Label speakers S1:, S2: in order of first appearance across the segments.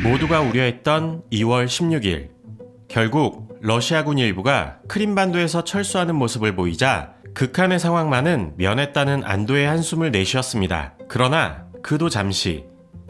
S1: 모두가 우려했던 2월 16일. 결국 러시아군 일부가 크림반도에서 철수하는 모습을 보이자 극한의 상황만은 면했다는 안도의 한숨을 내쉬었습니다. 그러나 그도 잠시,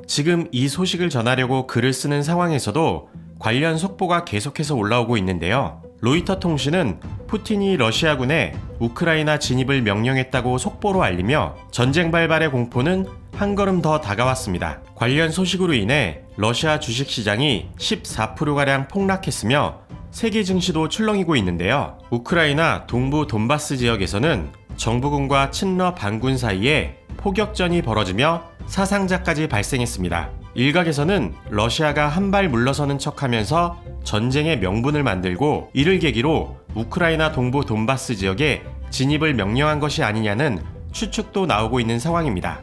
S1: 지금 이 소식을 전하려고 글을 쓰는 상황에서도 관련 속보가 계속해서 올라오고 있는데요. 로이터 통신은 푸틴이 러시아군에 우크라이나 진입을 명령했다고 속보로 알리며 전쟁 발발의 공포는 한 걸음 더 다가왔습니다. 관련 소식으로 인해 러시아 주식시장이 14%가량 폭락했으며 세계 증시도 출렁이고 있는데요. 우크라이나 동부 돈바스 지역에서는 정부군과 친러 반군 사이에 포격전이 벌어지며 사상자까지 발생했습니다. 일각에서는 러시아가 한 발 물러서는 척하면서 전쟁의 명분을 만들고 이를 계기로 우크라이나 동부 돈바스 지역에 진입을 명령한 것이 아니냐는 추측도 나오고 있는 상황입니다.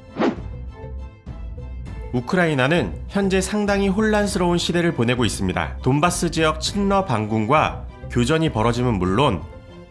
S1: 우크라이나는 현재 상당히 혼란스러운 시대를 보내고 있습니다. 돈바스 지역 친러 반군과 교전이 벌어짐은 물론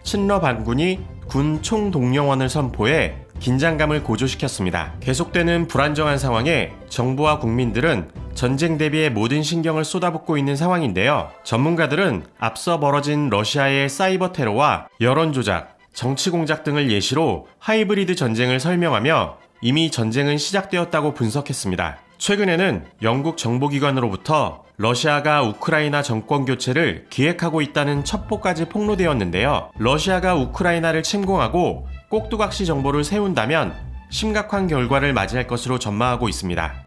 S1: 친러 반군이 군 총동령원을 선포해 긴장감을 고조시켰습니다. 계속되는 불안정한 상황에 정부와 국민들은 전쟁 대비에 모든 신경을 쏟아붓고 있는 상황인데요. 전문가들은 앞서 벌어진 러시아의 사이버 테러와 여론 조작, 정치 공작 등을 예시로 하이브리드 전쟁을 설명하며 이미 전쟁은 시작되었다고 분석했습니다. 최근에는 영국 정보기관으로부터 러시아가 우크라이나 정권 교체를 기획하고 있다는 첩보까지 폭로되었는데요. 러시아가 우크라이나를 침공하고 꼭두각시 정보를 세운다면 심각한 결과를 맞이할 것으로 전망하고 있습니다.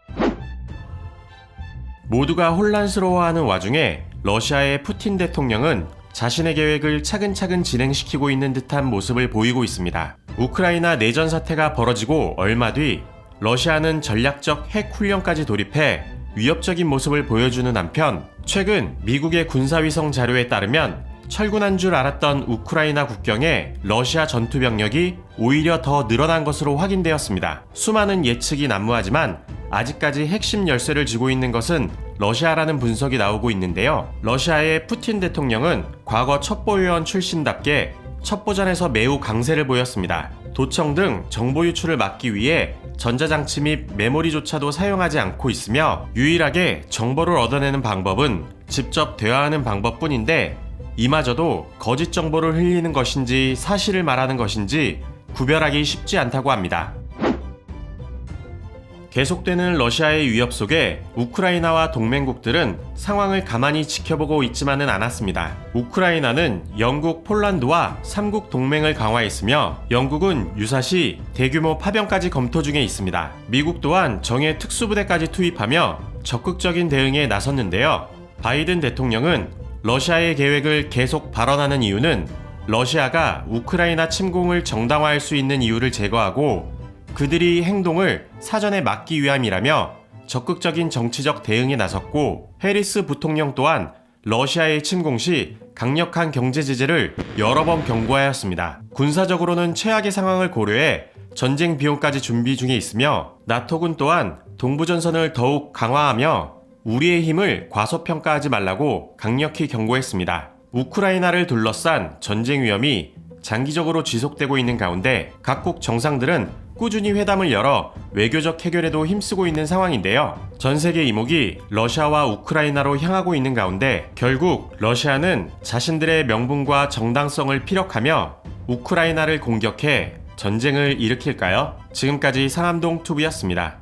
S1: 모두가 혼란스러워하는 와중에 러시아의 푸틴 대통령은 자신의 계획을 차근차근 진행시키고 있는 듯한 모습을 보이고 있습니다. 우크라이나 내전 사태가 벌어지고 얼마 뒤 러시아는 전략적 핵 훈련까지 돌입해 위협적인 모습을 보여주는 한편 최근 미국의 군사위성 자료에 따르면 철군한 줄 알았던 우크라이나 국경에 러시아 전투병력이 오히려 더 늘어난 것으로 확인되었습니다. 수많은 예측이 난무하지만 아직까지 핵심 열쇠를 쥐고 있는 것은 러시아라는 분석이 나오고 있는데요. 러시아의 푸틴 대통령은 과거 첩보요원 출신답게 첩보전에서 매우 강세를 보였습니다. 도청 등 정보 유출을 막기 위해 전자장치 및 메모리조차도 사용하지 않고 있으며 유일하게 정보를 얻어내는 방법은 직접 대화하는 방법뿐인데 이마저도 거짓 정보를 흘리는 것인지 사실을 말하는 것인지 구별하기 쉽지 않다고 합니다. 계속되는 러시아의 위협 속에 우크라이나와 동맹국들은 상황을 가만히 지켜보고 있지만은 않았습니다. 우크라이나는 영국, 폴란드와 3국 동맹을 강화했으며 영국은 유사시 대규모 파병까지 검토 중에 있습니다. 미국 또한 정예 특수부대까지 투입하며 적극적인 대응에 나섰는데요. 바이든 대통령은 러시아의 계획을 계속 발언하는 이유는 러시아가 우크라이나 침공을 정당화할 수 있는 이유를 제거하고 그들이 행동을 사전에 막기 위함이라며 적극적인 정치적 대응에 나섰고 해리스 부통령 또한 러시아의 침공 시 강력한 경제 제재를 여러 번 경고하였습니다. 군사적으로는 최악의 상황을 고려해 전쟁 비용까지 준비 중에 있으며 나토군 또한 동부전선을 더욱 강화하며 우리의 힘을 과소평가하지 말라고 강력히 경고했습니다. 우크라이나를 둘러싼 전쟁 위험이 장기적으로 지속되고 있는 가운데 각국 정상들은 꾸준히 회담을 열어 외교적 해결에도 힘쓰고 있는 상황인데요. 전 세계 이목이 러시아와 우크라이나로 향하고 있는 가운데 결국 러시아는 자신들의 명분과 정당성을 피력하며 우크라이나를 공격해 전쟁을 일으킬까요? 지금까지 상암동 투브였습니다.